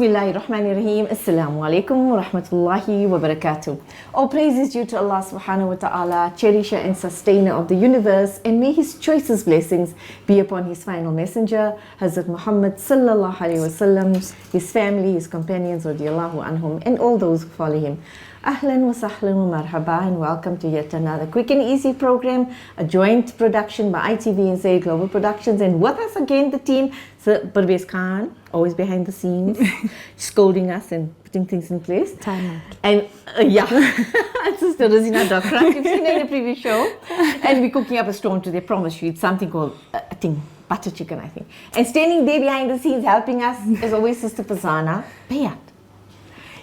Bismillahirrahmanirrahim. Assalamu alaikum wa rahmatullahi wa barakatuh. All praise is due to Allah subhanahu wa ta'ala, cherisher and sustainer of the universe, and may his choicest blessings be upon his final messenger, Hazrat Muhammad sallallahu alayhi wa sallam, his family, his companions, radiyallahu anhum, and all those who follow him. Ahlan wa sahlan wa marhaba, and welcome to yet another quick and easy program, a joint production by ITV and Say Global Productions, and with us again the team, Sir Parvez Khan, always behind the scenes, scolding us and putting things in place. Time out. And Sister Rosina Dokra, you've seen her in a previous show, and we're cooking up a stone today. Promise you, it's something called, I think, butter chicken, I think. And standing there behind the scenes helping us, as always, Sister Fazana Bayat.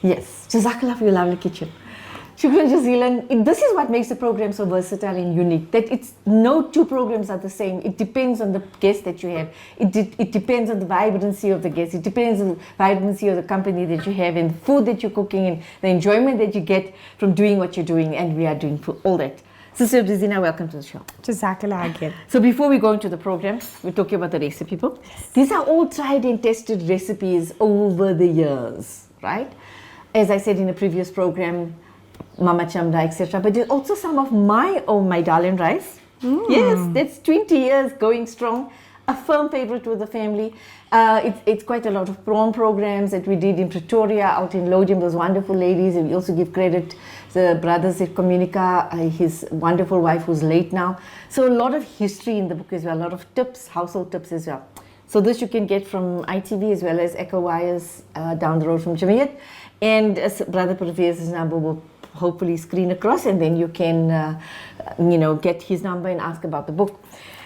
Yes, Jazakallah for your lovely kitchen. Shukran Jazilan. This is what makes the program so versatile and unique, that it's no two programs are the same. It depends on the guest that you have. It depends on the vibrancy of the guest. It depends on the vibrancy of the company that you have and the food that you're cooking and the enjoyment that you get from doing what you're doing, and we are doing for all that. Sister Rizina, welcome to the show. Jazakallah again. So before we go into the program, we're talking about the recipe book. Yes. These are all tried and tested recipes over the years, right? As I said in a previous program, Mama Chamda, etc. But there's also some of my dal and rice. Yes, that's 20 years going strong. A firm favorite with the family. It's quite a lot of prawn programs that we did in Pretoria, out in Lodium, those wonderful ladies. And we also give credit to the brothers at Communica, his wonderful wife who's late now. So a lot of history in the book as well, a lot of tips, household tips as well. So this you can get from ITV as well as Echo Wires down the road from Jamiyat. And Brother Parvez number will hopefully screen across, and then you can, get his number and ask about the book.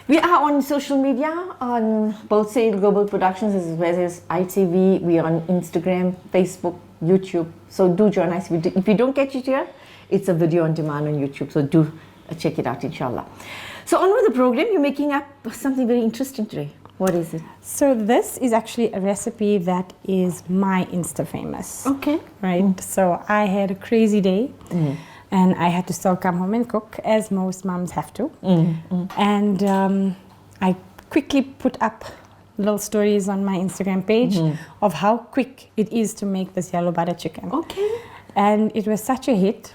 We are on social media, on both Say Global Productions as well as ITV. We are on Instagram, Facebook, YouTube. So do join us. If you don't catch it here, it's a video on demand on YouTube. So do check it out, inshallah. So on with the program, you're making up something very interesting today. What is it? So this is actually a recipe that is my Insta famous. Okay. Right? So I had a crazy day and I had to still come home and cook, as most moms have to. And I quickly put up little stories on my Instagram page of how quick it is to make this yellow butter chicken. Okay. And it was such a hit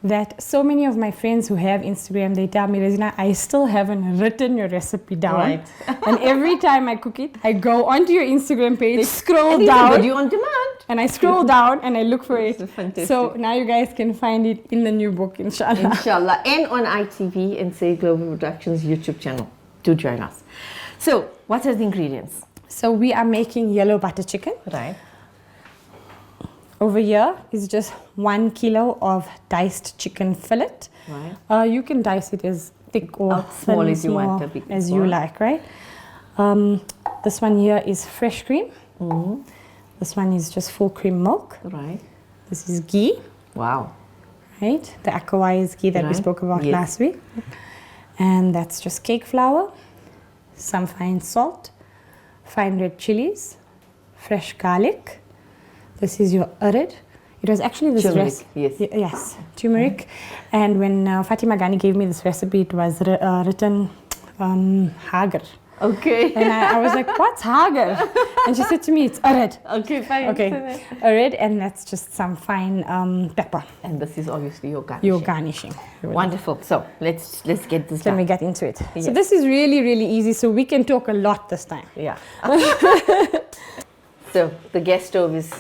that so many of my friends who have Instagram, they tell me, Razina, I still haven't written your recipe down. Right. And every time I cook it, I go onto your Instagram page, scroll and down. Video on demand. And I scroll down and I look for it. Fantastic. So now you guys can find it in the new book, inshallah. Inshallah. And on ITV and Say Global Productions YouTube channel. Do join us. So, what are the ingredients? So we are making yellow butter chicken. Right. Over here is just 1 kilo of diced chicken fillet. Right. You can dice it as thick or small thin, as you want, a bit as small. you like, right? This one here is fresh cream. This one is just full cream milk. Right. This is ghee. Wow. Right, the Akawai's ghee that we spoke about last week. And that's just cake flour, some fine salt, fine red chilies, fresh garlic. This is your urid. It was actually this recipe. Yes, turmeric. And when Fatima Ghani gave me this recipe, it was written hagar. Okay. And I was like, what's hagar? And she said to me, it's urid. Okay, fine. Okay, urid, and that's just some fine pepper. And this is obviously your garnishing. Your garnishing. Wonderful. So let's get this done. Can we get into it? Yes. So this is really, really easy. So we can talk a lot this time. Yeah. So the gas stove is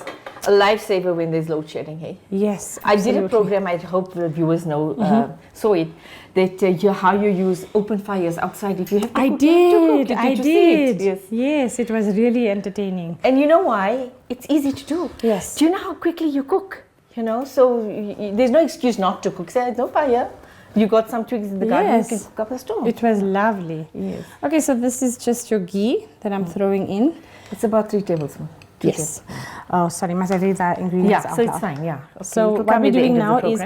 a lifesaver when there's load shedding, hey? Yes, absolutely. I did a program, I hope the viewers know, saw it, that how you use open fires outside if you have to cook. I did. Yes. Yes, it was really entertaining. And you know why? It's easy to do. Yes. Do you know how quickly you cook? So there's no excuse not to cook. Say, no fire. You got some twigs in the garden, you can cook up a stove. It was lovely. Yes. Okay, so this is just your ghee that I'm throwing in. It's about 3 tablespoons. Yes. Oh, sorry, must I read the ingredients out? So it's fine, yeah. Okay, so what we're doing now is,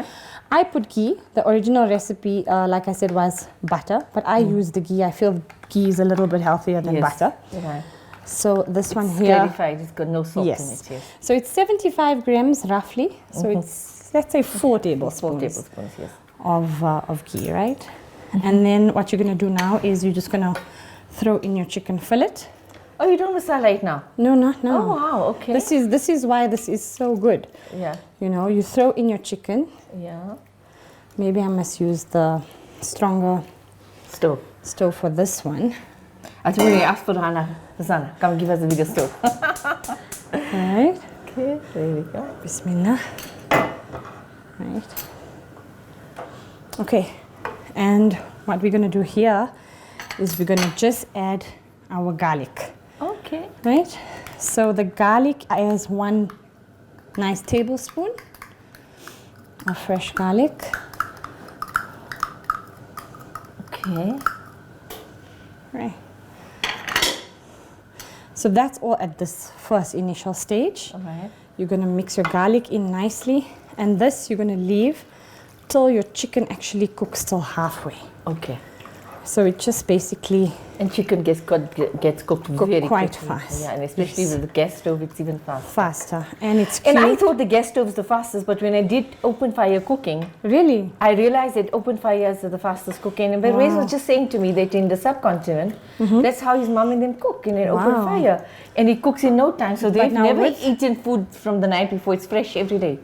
I put ghee. The original recipe, like I said, was butter, but I use the ghee. I feel ghee is a little bit healthier than butter. Right. So this one here. Clarified, it's got no salt in it. Yes. So it's 75 grams roughly. So it's, let's say 4 tablespoons. 4 tablespoons, yes. Of ghee, right? And then what you're going to do now is you're just going to throw in your chicken fillet. Oh, you don't masala right now? No, not now. Oh, wow, okay. This is why this is so good. Yeah. You know, you throw in your chicken. Yeah. Maybe I must use the stronger Stove. for this one. I think we ask for Hannah. Hosanna, come give us a bigger stove. Right. Okay, there we go. Bismillah. Right. Okay. And what we're going to do here is we're going to just add our garlic. Okay. Right? So the garlic is 1 nice tablespoon of fresh garlic. Okay. Right. So that's all at this first initial stage. All right. You're going to mix your garlic in nicely, and this you're going to leave till your chicken actually cooks till halfway. Okay. So it just basically And chicken gets cooked very quite quickly. fast. Yeah, and especially with the gas stove, it's even faster. faster, and it's And I cute. thought the gas stove is the fastest, but when I did open fire cooking, Really? I realized that open fires are the fastest cooking. And Rez was just saying to me that in the subcontinent, that's how his mom and them cook in an open Wow. fire. And it cooks in no time. So they've now never with- eaten food from the night before. It's fresh every day.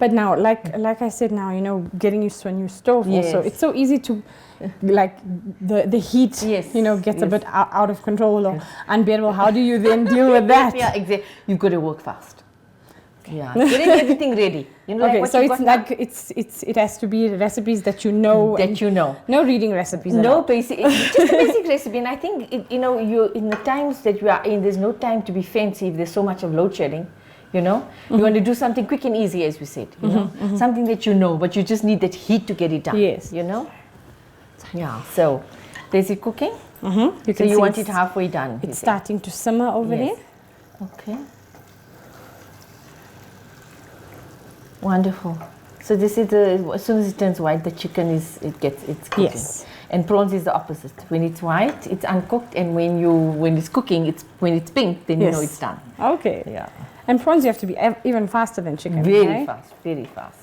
But now, like I said, now, you know, getting used to a new stove also, Yes. it's so easy to, like, the heat, Yes, you know, gets a yes. bit out of control or unbearable. How do you then deal with that? Yeah, exactly. You've got to work fast. Yeah, getting everything ready. You know, like Okay, what so you've it's got like it has to be recipes that you know. that and you know. No reading recipes. at No all. basic, it's just a basic recipe. And I think, you know, you in the times that you are in, there's no time to be fancy if there's so much of load shedding. You know, you want to do something quick and easy, as we said. You know, something that you know, but you just need that heat to get it done. Yes. You know. Yeah. So, there's it cooking. You So can you see want it's- it halfway done. It's starting to simmer over Yes. there. Okay. Wonderful. So this is as soon as it turns white, the chicken it's cooking. Yes. And prawns is the opposite. When it's white, it's uncooked, and when it's cooking, when it's pink, then you know Yes. it's done. Okay. Yeah. And prawns, you have to be even faster than chicken. Very right? fast, very fast.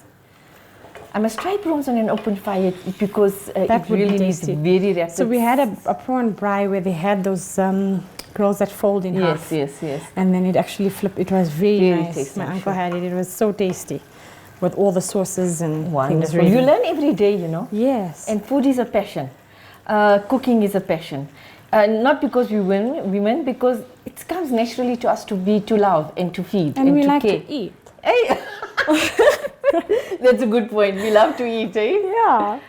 I must try prawns on an open fire because That it would be really needs tasty. very rapid. So we had a prawn braai where they had those rolls that fold in half. Yes. And then it actually flipped. It was very Very nice. tasty, My I'm uncle sure. had it. It was so tasty with all the sauces and things Wonderful. ready. You learn every day, you know. Yes. And food is a passion. Cooking is a passion. Not because we women, because it comes naturally to us to love and to feed And we to like care. to eat. Hey. That's a good point. We love to eat, eh? Yeah.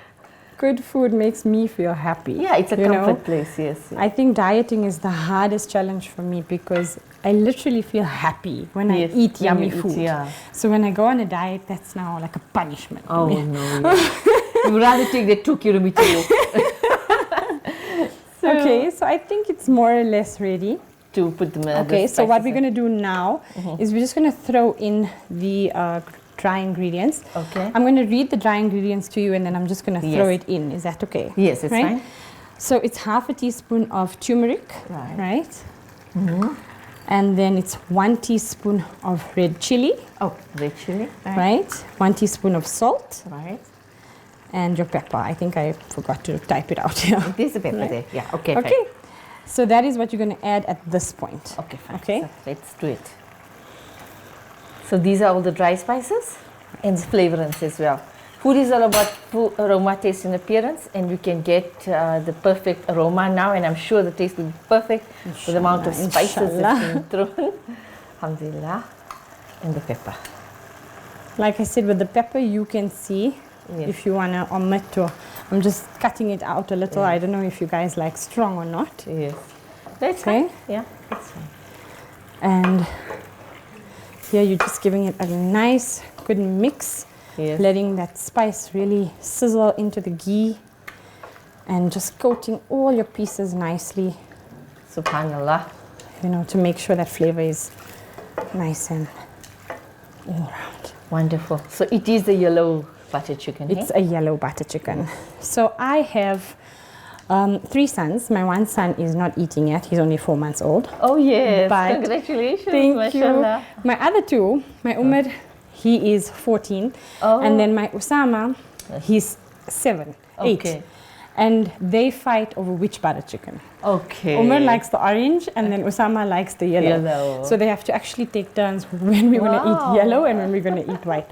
Good food makes me feel happy. Yeah, it's a you comfort know? place, yes. I think dieting is the hardest challenge for me because I literally feel happy when Yes, I eat when yummy you eat, food. yeah. So when I go on a diet, that's now like a punishment. for Oh, me. no. You would rather take that 2 kilometer walk Okay, so I think it's more or less ready. to put them Okay, so what we're going to do now is we're just going to throw in the dry ingredients. Okay. I'm going to read the dry ingredients to you and then I'm just going to throw Yes. it in. Is that okay? Yes, it's fine. So it's half a teaspoon of turmeric, Right. And then it's 1 teaspoon of red chili, Oh, red chili. right? 1 teaspoon of salt Right. and your pepper. I think I forgot to type it out here. There's a pepper Right. there. Yeah, okay. Okay. So that is what you're going to add at this point. Fine. Okay, fine. Okay. So let's do it. So these are all the dry spices and flavorants as well. Food is all about food, aroma, taste, and appearance, and you can get the perfect aroma now, and I'm sure the taste will be perfect with the amount of spices that's been thrown. Alhamdulillah. And the pepper. Like I said, with the pepper, you can see Yes. if you want to omit or I'm just cutting it out a little. I don't know if you guys like strong or not. Yes. That's Okay. fine. Yeah, that's fine. And here you're just giving it a nice, good mix, Yes. letting that spice really sizzle into the ghee and just coating all your pieces nicely, Subhanallah. you know, to make sure that flavor is nice and all around. Wonderful. So it is the yellow butter chicken. It's a yellow butter chicken. So I have 3 sons. My one son is not eating yet. He's only 4 months old. Oh yes. But Congratulations. Thank Mashallah. you. My other 2, my Umar, he is 14. Oh. And then my Usama, he's 7, 8. Okay. and they fight over which butter chicken. Okay. Umar likes the orange, and then Osama likes the yellow. Yellow. So they have to actually take turns when we're going to eat yellow and when we're going to eat white.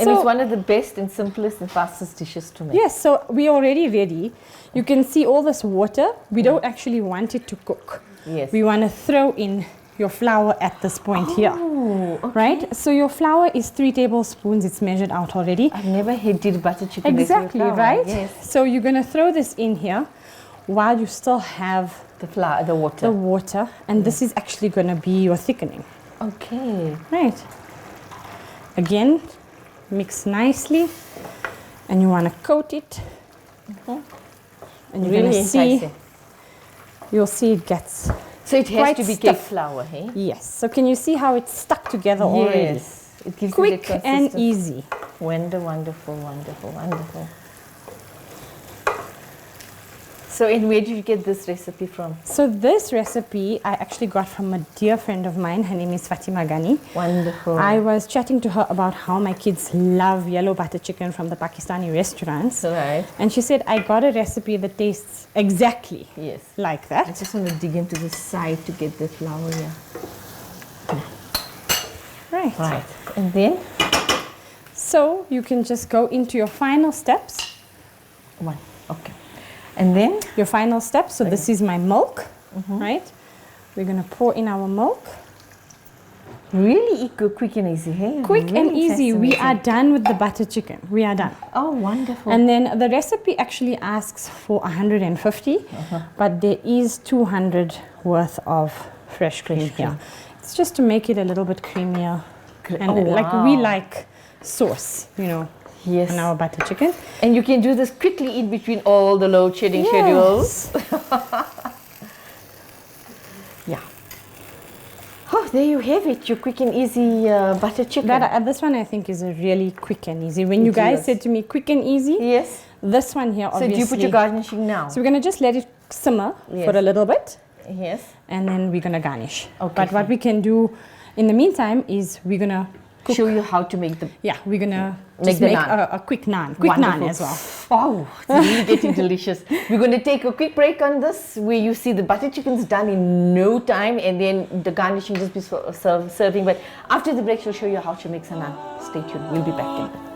And it's one of the best and simplest and fastest dishes to make. Yes, so we're already ready. You can see all this water. We don't actually want it to cook. Yes. We want to throw in your flour at this point here. Okay. Right? So your flour is 3 tablespoons. It's measured out already. I've never did butter chicken. Exactly, right? Yes. So you're going to throw this in here while you still have The flour, the water. the water. And this is actually going to be your thickening. Okay. Right. Again, mix nicely. And you want to coat it. And you're going to see, enticing. you'll see it gets... So it has quite to be cake stuffed. flour, hey? Yes. So can you see how it's stuck together already? Yes. It gives Quick you the and consistency. easy. Wonderful, wonderful, wonderful. So, and where did you get this recipe from? So this recipe I actually got from a dear friend of mine. Her name is Fatima Ghani. Wonderful. I was chatting to her about how my kids love yellow butter chicken from the Pakistani restaurants. Right. And she said, I got a recipe that tastes exactly Yes. like I that. just want to dig into the side to get the flour here. Right. Right. And then? So you can just go into your final steps. One. Okay. And then? Your final steps. So this is my milk, right? We're going to pour in our milk. Really quick and easy, hey? Quick and Really easy. We are fascinating. done with the butter chicken. We are done. Oh, wonderful. And then the recipe actually asks for 150, but there is 200 worth of fresh cream here. It's just to make it a little bit creamier. And like we like sauce, you know, Yes. on our butter chicken. And you can do this quickly in between all the load shedding schedules. Yeah. Oh, there you have it, your quick and easy butter chicken. This one I think is a really quick and easy. When you It guys is. said to me quick and easy, Yes. this one here So obviously. do you put your garnishing now? So we're going to just let it simmer Yes. for a little bit. Yes. And then we're going to garnish. Okay, But what fine. we can do in the meantime is we're going to Show you how to make the we're going to Make just the make naan. a quick naan. Quick naan Wonderful. as well. Wow, it's really getting delicious. We're going to take a quick break on this where you see the butter chicken's done in no time and then the garnishing just be serving. But after the break, she'll show you how she makes a naan. Stay tuned. We'll be back in a bit.